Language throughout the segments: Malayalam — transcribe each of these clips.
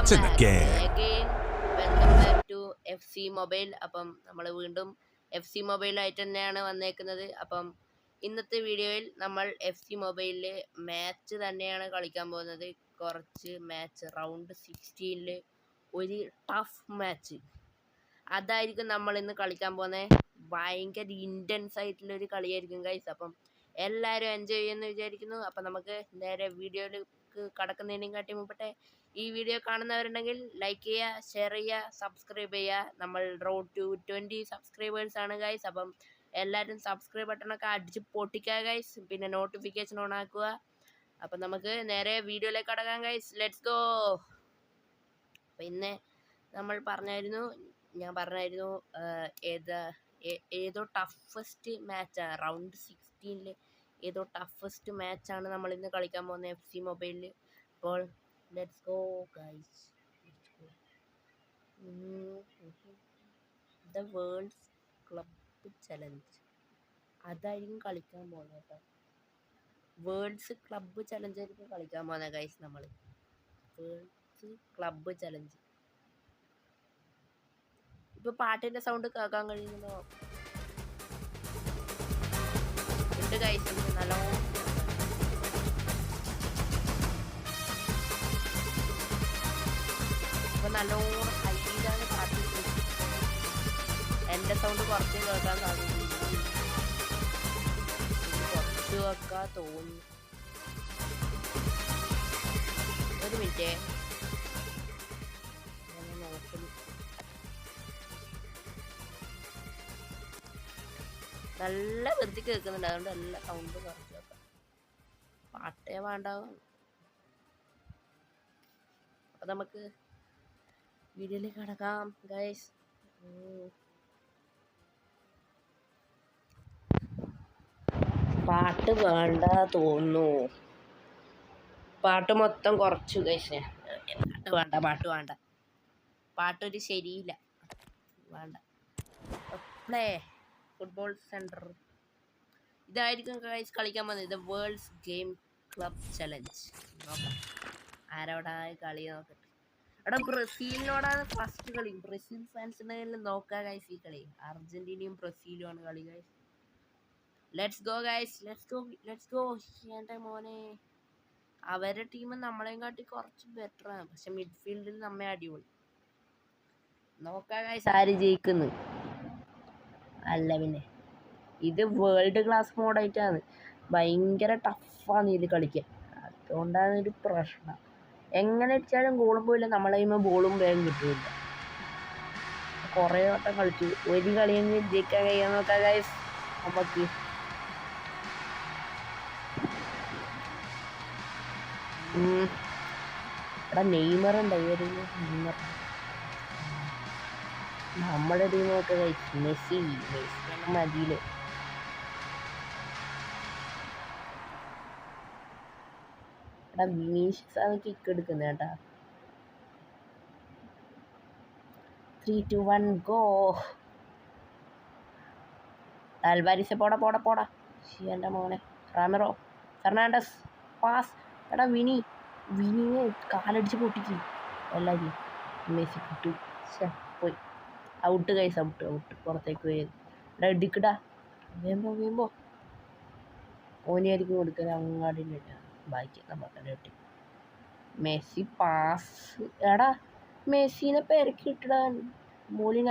What's in the game? Again, welcome back to FC Mobile. അപ്പം നമ്മൾ വീണ്ടും FC Mobile ആയിട്ട് തന്നെയാണ് വന്നേക്കുന്നത്. അപ്പം ഇന്നത്തെ വീഡിയോയിൽ നമ്മൾ FC മൊബൈലിലെ മാച്ച് തന്നെയാണ് കളിക്കാൻ പോകുന്നത്. കുറച്ച് മാച്ച് റൗണ്ട് 16 ഒരു ടഫ് മാച്ച് അതായിരിക്കും നമ്മൾ ഇന്ന് കളിക്കാൻ പോകുന്നത്. ഭയങ്കര ഇൻറ്റൻസ് ആയിട്ടുള്ള ഒരു കളിയായിരിക്കും ഗൈസ്. അപ്പം എല്ലാവരും എൻജോയ് ചെയ്യുമെന്ന് വിചാരിക്കുന്നു. അപ്പം നമുക്ക് നേരെ വീഡിയോയിലേക്ക് കടക്കുന്നതിനും കാട്ടി മുമ്പട്ടെ ഈ വീഡിയോ കാണുന്നവരുണ്ടെങ്കിൽ ലൈക്ക് ചെയ്യുക, ഷെയർ ചെയ്യുക, സബ്സ്ക്രൈബ് ചെയ്യുക. നമ്മൾ റോഡ് ടു 20 സബ്സ്ക്രൈബേഴ്സ് ആണ് ഗൈസ്. അപ്പം എല്ലാവരും സബ്സ്ക്രൈബ് ബട്ടണൊക്കെ അടിച്ച് പൊട്ടിക്കുക ഗൈസ്. പിന്നെ നോട്ടിഫിക്കേഷൻ ഓൺ ആക്കുക. അപ്പം നമുക്ക് നേരെ വീഡിയോയിലേക്ക് കടക്കാം ഗൈസ്. Let's go. അപ്പം ഇന്ന് നമ്മൾ ഞാൻ പറഞ്ഞായിരുന്നു ഏതോ ടഫസ്റ്റ് മാച്ചാണ് റൗണ്ട് 16 ഏതോ ടഫസ്റ്റ് മാച്ചാണ് നമ്മൾ ഇന്ന് കളിക്കാൻ പോകുന്നത് FC മൊബൈലിൽ. അപ്പോൾ let's go guys. The world's club challenge അതായിരിക്കും കളിക്കാൻ പോകുന്നത് കേട്ടോ. വേൾഡ്സ് ക്ലബ് ചലഞ്ച് ആയിരിക്കും കളിക്കാൻ പോകുന്നത് ഗൈസ്. നമ്മൾ വേൾഡ്സ് ക്ലബ് ചലഞ്ച്. ഇപ്പൊ പാട്ടിന്റെ സൗണ്ട് കേൾക്കാൻ കഴിയുന്നുണ്ടോ? ഉണ്ട് ഗൈസ്, നല്ലോണം. ഇപ്പൊ നല്ലോണം ഹൈയിലാണ് പാട്ട്. എന്റെ സൗണ്ട് കുറച്ച് കേൾക്കാൻ സാധിക്കും, കുറച്ച് കേൾക്കാൻ തോന്നി. ഒരു മിനിറ്റ് നോക്കുന്നു. നല്ല വൃത്തി കേൾക്കുന്നുണ്ട്, അതുകൊണ്ട് എല്ലാ സൗണ്ട് കുറച്ച് വെക്കാം. പാട്ടേ വേണ്ടാവും. അപ്പൊ നമുക്ക് വീഡിയോയിലേക്ക് കടക്കാം ഗൈസ്. പാട്ട് വേണ്ട തോന്നുന്നു. പാട്ട് മൊത്തം കുറച്ചു ഗൈസ്. പാട്ട് വേണ്ട. പാട്ടൊരു ശരിയില്ല, വേണ്ട. പ്ലേ ഫുട്ബോൾ സെൻറ്റർ ഇതായിരിക്കും ഗൈസ് കളിക്കാൻ പോകുന്നത്. ഇത് വേൾഡ്സ് ഗെയിം ക്ലബ് ചലഞ്ച്. നോക്കാം ആരോടാ കളി നോക്കട്ടെ. എടാ ബ്രസീലിനോടാണ് ഫസ്റ്റ് കളി. ബ്രസീൽ ഫാൻസിൻ്റെ നോക്കാം ഗൈസ് ഈ കളി. അർജന്റീനയും ബ്രസീലുമാണ് കളി guys. Let's go guys, let's go. എൻ്റെ മോനെ, അവരുടെ ടീം നമ്മളെയും കാട്ടി കുറച്ച് ബെറ്ററാണ്, പക്ഷെ മിഡ്ഫീൽഡിൽ നമ്മെ അടിപൊളി. നോക്കാം ഗൈസ് ആര് ജയിക്കുന്നു. അല്ല പിന്നെ ഇത് വേൾഡ് ക്ലാസ് മോഡായിട്ടാണ്, ഭയങ്കര ടഫാണ് ഇത് കളിക്കാൻ. അതുകൊണ്ടാണ് ഒരു പ്രശ്നം. എങ്ങനെ അടിച്ചാലും ഗോളും പോയില്ല, നമ്മളെ കഴിയുമ്പോൾ ബോളും വേഗം കിട്ടില്ല. കുറേ വട്ടം കളിച്ചു, ഒരു കളിയെങ്കിലും ജയിക്കാൻ കഴിയാൻ നോക്കാം ഗൈസ് നമുക്ക്. എടാ നെയ്മർ ഉണ്ടായിരുന്നു. നെയ്മർ നമ്മുടെ ടീമൊക്കെ കഴിച്ചു. മെസ്സി മതിയില്. എടാ വിനീഷ്യസ് ആണ് കിക്ക് എടുക്കുന്നത് കേട്ടാ. 3, 2, 1 ഗോ. ആൽവാരിസ് പോടാ. എൻ്റെ മോനെ റാമിറോ ഫെർണാണ്ടസ് പാസ്. എടാ വിനിയെ കാലടിച്ച് പൊട്ടിക്ക് എല്ലാവരും. മെസ്സി കിട്ടു. പോയി ഔട്ട് കൈസ്, ഔട്ട് പുറത്തേക്ക് പോയത്. എടാ എടുക്കടാ, വേമ്പോ ഓനിയായിരിക്കും കൊടുക്കുന്നത്. അങ്ങാടിൻ്റെ ബാക്കി നമുക്ക് കിട്ടി. Messi pass. എടാ മെസ്സിനെ പെരക്കി ഇട്ടിടാൻ മോലിന.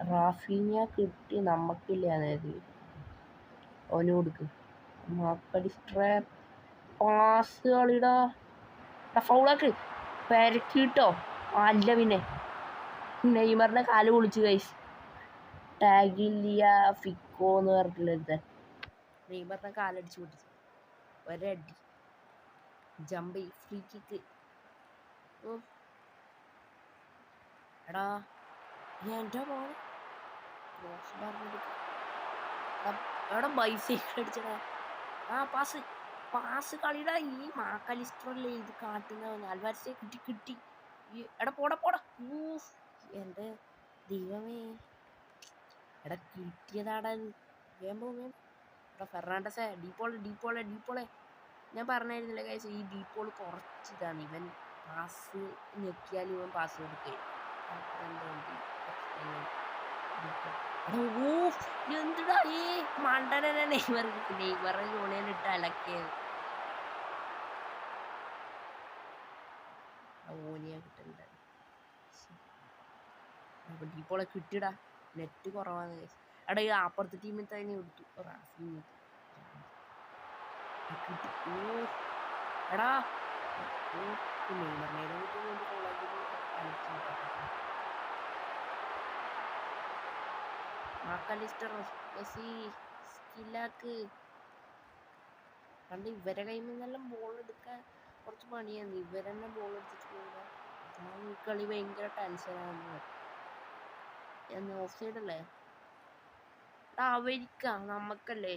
റാഫീന കിട്ടി, നമുക്കില്ല. അതായത് ഓന് കൊടുക്ക്. മക്കളിസ്ട്രേ പാസ് കളിടാ. ഫൗളാക്ക് പെരക്കിട്ടോ. അല്ല പിന്നെ നെയ്മറിന്റെ കാല് പൊളിച്ചു ഗൈസ്. ടാഗിലിയ ഫിക്കോ എന്ന് പറഞ്ഞിട്ടുള്ളത്. നെയ്മറിന്റെ കാലടിച്ച് പൊട്ടിച്ചു. ഒരടി ജമ്പ് ഫ്രീ കിക്ക്. എടാ എൻ്റെ മോനെ എടാ ബൈസൈക്കിൾ അടിച്ചടാ. പാസ് കളിടാ. ഈ മാക്കലിസ്റ്ററല്ലേ ഇത് കാട്ടുന്നവൻ. ആൽവാരിസെ കിട്ടി. എടാ പോടാ. എൻ്റെ ദൈവമേ, എടാ കിട്ടിയതാടാ. വേമ്പോ. എടാ ഫെർണാണ്ടസേ, ഡീപ്പോളെ. ഞാൻ പറഞ്ഞായിരുന്നില്ല ഗൈസ്, ഈ ഡീപ്പോൾ കുറച്ച് ഇതാണ്. ഇവൻ പാസ് ഞെക്കിയാൽ ഇവൻ പാസ് കൊടുക്കുകയും എന്തിടാ ഈ മണ്ടനെ നെയ്മറെ ജോണിയിലിട്ട് അലക്കിയത്. ഓനിയാ കിട്ടണ്ട ഡീപ്പോളെ കിട്ടിടാ. നെറ്റ് കുറവാണ്. എടാ ഈ അപ്പുറത്തെ ടീമിൽ തന്നെ എടുത്തു റാഫിനെ കിട്ടി. എടാ മാക്കലിസ്റ്റർ മെസ്സി സ്കില്ലാക്ക് കണ്ട് ഇവരെ കയ്യിൽ നിന്നെല്ലാം ബോൾ എടുക്കാൻ കുറച്ച് പണിയാണ്. ഇവരെന്നെ ബോൾ എടുത്തിട്ട് പോവുക. ഈ കളി ഭയങ്കര ടെൻഷനാണ്. എന്ന് ഓഫ് സൈഡ് അല്ലേ അവരിക്ക നമ്മക്കല്ലേ.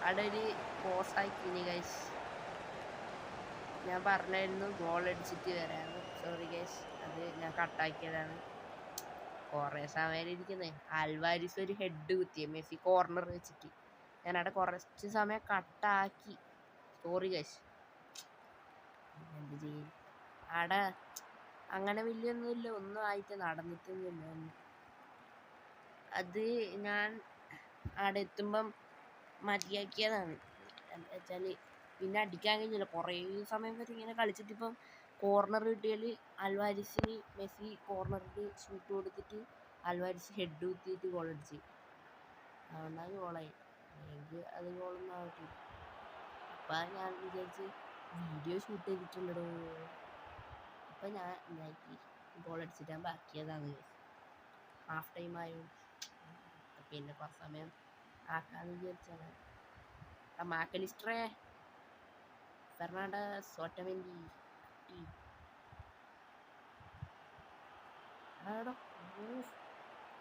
അവിടെ ഒരു പോസാക്കിനി ഗൈസ്. ഞാൻ പറഞ്ഞായിരുന്നു ഗോൾ അടിച്ചിട്ട് വരാമെന്ന്. സോറി ഗൈസ്, അത് ഞാൻ കട്ടാക്കിയതാണ്. കുറേ സമയം ഇരിക്കുന്നത്. ആൽവാരിസ് ഒരു ഹെഡ് കുത്തിയ മെസ്സി കോർണർ വെച്ചിട്ട് ഞാനവിടെ കുറച്ച് സമയം കട്ടാക്കി. Sorry guys. എന്ത് ചെയ്യും, അവിടെ അങ്ങനെ വലിയൊന്നുമില്ല, ഒന്നും ആയിട്ട് നടന്നിട്ടൊന്നുമില്ല. അത് ഞാൻ അവിടെ എത്തുമ്പം മതിയാക്കിയതാണ്. എന്താ വെച്ചാൽ പിന്നെ അടിക്കാൻ കഴിഞ്ഞില്ല. കുറേ സമയം വരെ ഇങ്ങനെ കളിച്ചിട്ട് ഇപ്പം കോർണർ കിട്ടിയാൽ അൽവാരിസിന് മെസ്സി കോർണറിൽ ഷൂട്ട് കൊടുത്തിട്ട് അൽവാരിസ് ഹെഡ് കുത്തിയിട്ട് ഗോൾ അടിച്ച്. അതുകൊണ്ടാണ് ഗോളായി. എനിക്ക് അത് ഗോളൊന്നും ആവട്ടെ. അപ്പം ഞാൻ വിചാരിച്ച് വീഡിയോ ഷൂട്ട് ചെയ്തിട്ടുണ്ടോ. അപ്പം ഞാൻ എന്താക്കി ഗോൾ അടിച്ചിട്ടാൻ ബാക്കിയതാണ്. ഹാഫ് ടൈം ആയതുകൊണ്ട് പിന്നെ കുറച്ച് സമയം ആക്കാന്ന് വിചാരിച്ചാണ്. മാക്കലിസ്റ്ററെ ഫെർണാണ്ടസ് ഓട്ടോമെന്റി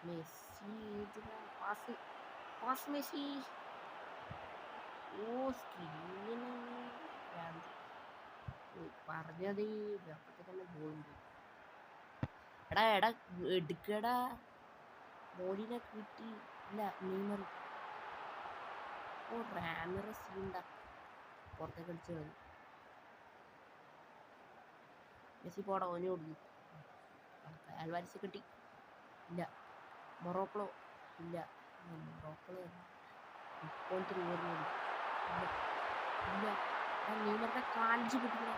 മെസ്സി പാസ് മെസ്സി. സ്ക്രീനിന് പറഞ്ഞത് അപ്പത്തെ തന്നെ ഗോളുണ്ട്. എടാ എടുക്കടാ. ബോളിനെ കിട്ടി ഇല്ല. നെയ്മർ റാമിറസ് സീണ്ട പുറത്തേക്ക് അടിച്ചു കളഞ്ഞു. മെസ്സി പോടാ, ഓനെ കൊടുക്കും. അൽവാരിസ് കിട്ടി ഇല്ല. മൊറോക്കോ ഇല്ല. മൊറോക്കോ ഇപ്പോഴത്തെ ഓർമ്മ ഇല്ല. നെയ്മറിന്റെ കാലിച്ച് കിട്ടില്ല.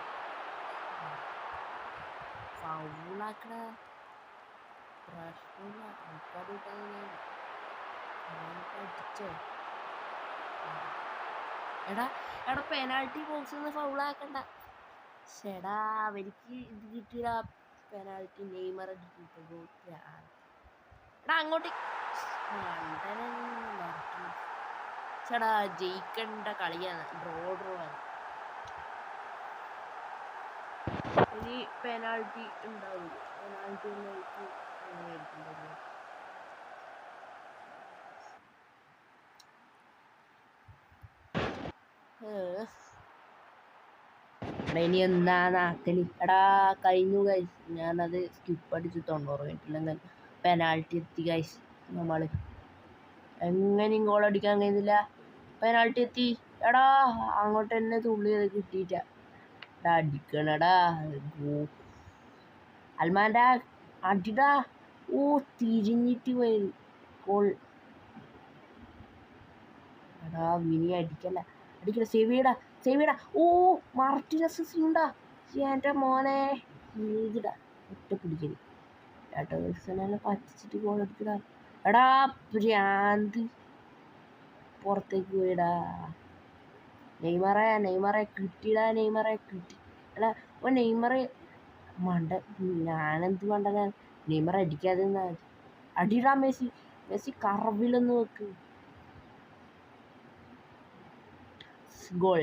ഫൗളാക്കട പ്രശ്നമില്ല. ആൾക്കാർ അടിച്ചോ. എടാ പെനാൾട്ടി ബോക്സിൽ നിന്ന് ഫൗളാക്കണ്ട. ചേടാ അവർക്ക് ഇത് കിട്ടിയ പെനാൾട്ടി നെയ്മർ അടിക്കിട്ടു. എടാ അങ്ങോട്ട് ചേടാ ജയിക്കേണ്ട കളിയാണ്. ഡ്രോ ആണ്. ഇനി പെനാൾട്ടി ഉണ്ടാവും. പെനാൾട്ടി ഒന്നും അങ്ങനെ എടുക്കുന്നത്. ഇനി എന്താന്ന് ആക്കല്. എടാ കഴിഞ്ഞു ഗൈസ്. ഞാനത് സ്കിപ്പ് അടിച്ച് 90 മിനിറ്റിലെങ്കിൽ പെനാൾട്ടി എത്തി ഗൈസ്. നമ്മള് എങ്ങനെയും ഗോൾ അടിക്കാൻ കഴിയുന്നില്ല. പെനാൾട്ടി എത്തി. എടാ അങ്ങോട്ട് തന്നെ തുള്ളിയത് കിട്ടിയിട്ട. അടിക്കണടാ. അൽമാൻ്റെ അടിടാ. തിരിഞ്ഞിട്ട് പോയത് ഗോൾ. എടാ വിനി അടിക്കല്ല. സേവിയടാ. മാർട്ടിനസ് സീണ്ടാ. എൻ്റെ മോനെ ഏതിടാ ഒറ്റ പിടിക്കല്. പേഴ്സണെല്ലാം പറ്റിച്ചിട്ട് ഗോൾ അടിക്കടാ. എടാ ഭ്രാന്ത് പുറത്തേക്ക് പോയിടാ. നെയ്മറെ കിട്ടിടാ. നെയ്മറെ കിട്ടി. എടാ നെയ്മറെ മണ്ട. ഞാനെന്ത് മണ്ടനാ. നെയ്മറെ അടിക്കാതെ അടിടാ. മെസ്സി കറവിലൊന്ന് വെക്ക്. ഗോൾ.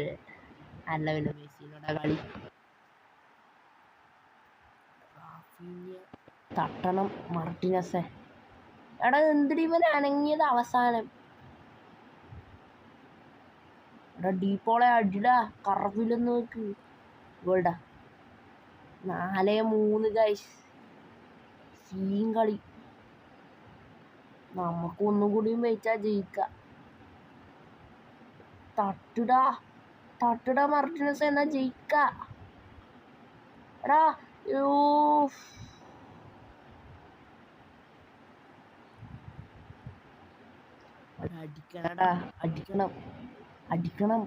അല്ല പിന്നെ മെസ്സിനോടാ കളി. തട്ടണം മാർട്ടിനസെ. എടാ എന്തിടി ഇവൻ അനങ്ങിയത് അവസാനം. എടാ ഡീപ്പോളെ അടിടാ. കറവിലൊന്ന് വെക്ക്. ഗോൾഡാ. 4-3 ഗൈസ്. സീൻ കളി. നമുക്ക് ഒന്നും കൂടിയും വെയിച്ചാ ജയിക്കാം. തട്ടുടാ തട്ടുടാ മാർട്ടിനസ് എന്നാ ജയിക്ക. എടാ അടിക്കണടാ, അടിക്കണം അടിക്കണം,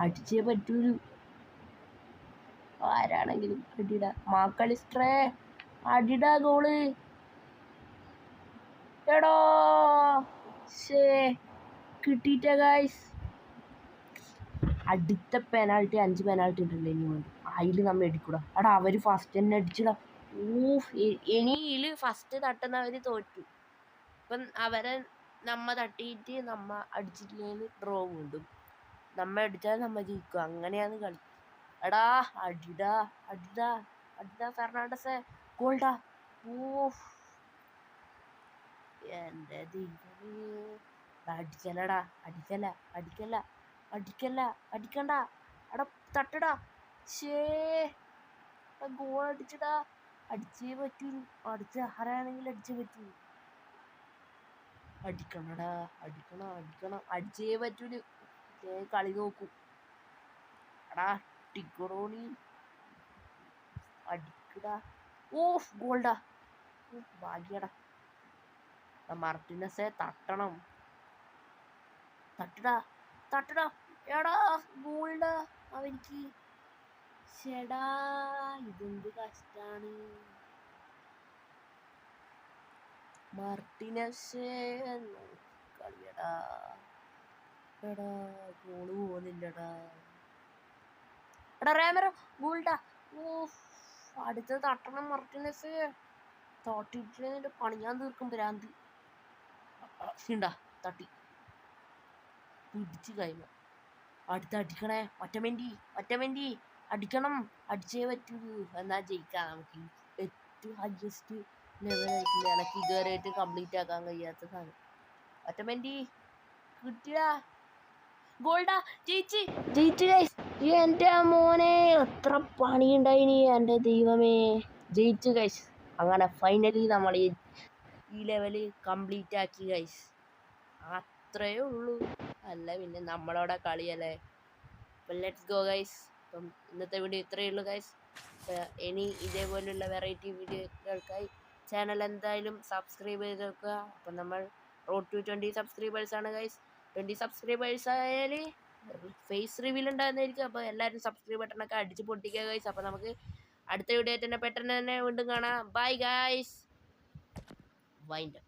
അടിച്ചേ പറ്റൂലു. ആരാണെങ്കിലും അടിടാ. മാക്കളിസ്റ്ററേ അടിടാ ഗോള്. എടോ കിട്ടിയിട്ട ഗൈസ്. അടുത്ത പെനാൾട്ടി 5 പെനാൾട്ടി ഉണ്ടല്ലോ ഇനി വേണ്ടി. അതിൽ നമ്മ അടിക്കൂടാ. എടാ അവർ ഫസ്റ്റ് തന്നെ അടിച്ചിടാ. ഇനിയിൽ ഫസ്റ്റ് തട്ടുന്നവർ തോറ്റു. ഇപ്പം അവരെ നമ്മ തട്ടിയിട്ട് നമ്മ അടിച്ചിട്ടില്ലെങ്കിൽ ഡ്രോ വീണ്ടും. നമ്മ അടിച്ചാൽ നമ്മ ജയിക്കും. അങ്ങനെയാണ് കളി. എടാ അടിടാ അടിടാ അടിടാ ഫെർണാണ്ടസേ. ഗോൾഡാ. എൻ്റെ ദൈവമേ. അടിക്കലടാ, അടിക്കല അടിക്കല അടിക്കല്ല അടിക്കണ്ട. എടാ തട്ടടാ. ഗോൾ അടിച്ചടാ. അടിച്ചേ പറ്റൂ. അടിച്ച ആരാണെങ്കിൽ അടിച്ചേ പറ്റൂ. അടിക്കണടാ, അടിക്കണം അടിക്കണം, അടിച്ചേ പറ്റൂല്. കളി നോക്കൂ. എടാ ടിക്കറോണി അടിക്കടാ. ഗോൾഡാ. ഭാഗ്യടാ. മാർട്ടിനസെ തട്ടണം. തട്ടടാ തട്ടടാ. എടാ ഗോൾഡാ അവനിക്ക്. ചേടാ ഇതെന്ത് കഷ്ടാണ്. മാർട്ടിനസ് കളിയടാ. എടാ ഗോള് പോകുന്നില്ലടാ. എടാ റേമറോ ഗോൾഡാ. അടുത്ത തട്ടണം മാർട്ടിനസ്. തട്ടിട്ട് പണിയാൻ തീർക്കും ഭ്രാന്ത്. ണ്ടാ തട്ടി പിടിച്ച് കഴിഞ്ഞു. അടുത്ത അടിക്കണേ. ഒറ്റമെന്റി അടിക്കണം. അടിച്ചേ പറ്റൂ. എന്നാ ജയിക്കാം നമുക്ക്. ഏറ്റവും ഹയസ്റ്റ് ലെവലായിട്ടില്ല. എനിക്ക് ഇതുവരെയായിട്ട് കംപ്ലീറ്റ് ആക്കാൻ കഴിയാത്ത സാധനം. ഒറ്റമെന്റി കിട്ടിയാ. ഗോൾഡാ. ജയിച്ച് ഗൈസ്. എൻ്റെ മോനെ എത്ര പണിയുണ്ടായിനി. എൻ്റെ ദൈവമേ. ജയിച്ചു ഗൈസ്. അങ്ങനെ ഫൈനലി നമ്മൾ ഈ ലെവല് കംപ്ലീറ്റ് ആക്കി ഗൈസ്. അത്രയേ ഉള്ളൂ. അല്ല പിന്നെ നമ്മളോടെ കളിയല്ലേ. അപ്പം ലെറ്റ്സ് ഗോ ഗൈസ്. അപ്പം ഇന്നത്തെ വീഡിയോ ഇത്രയേ ഉള്ളൂ ഗൈസ്. ഇനി ഇതേപോലുള്ള വെറൈറ്റി വീഡിയോകൾക്കായി ചാനൽ എന്തായാലും സബ്സ്ക്രൈബ് ചെയ്ത് വെക്കുക. അപ്പം നമ്മൾ റോഡ് ടു 20 സബ്സ്ക്രൈബേഴ്സാണ് ഗൈസ്. 20 സബ്സ്ക്രൈബേഴ്സ് ആയാൽ ഫേസ് റിവീൽ ഉണ്ടാകുന്നതായിരിക്കും. അപ്പോൾ എല്ലാവരും സബ്സ്ക്രൈബ് ബട്ടണൊക്കെ അടിച്ച് പൊട്ടിക്കുക ഗൈസ്. അപ്പോൾ നമുക്ക് അടുത്ത വീഡിയോ തന്നെ പെട്ടെന്ന് തന്നെ വീണ്ടും കാണാം. Bye guys. വൈൻഡ്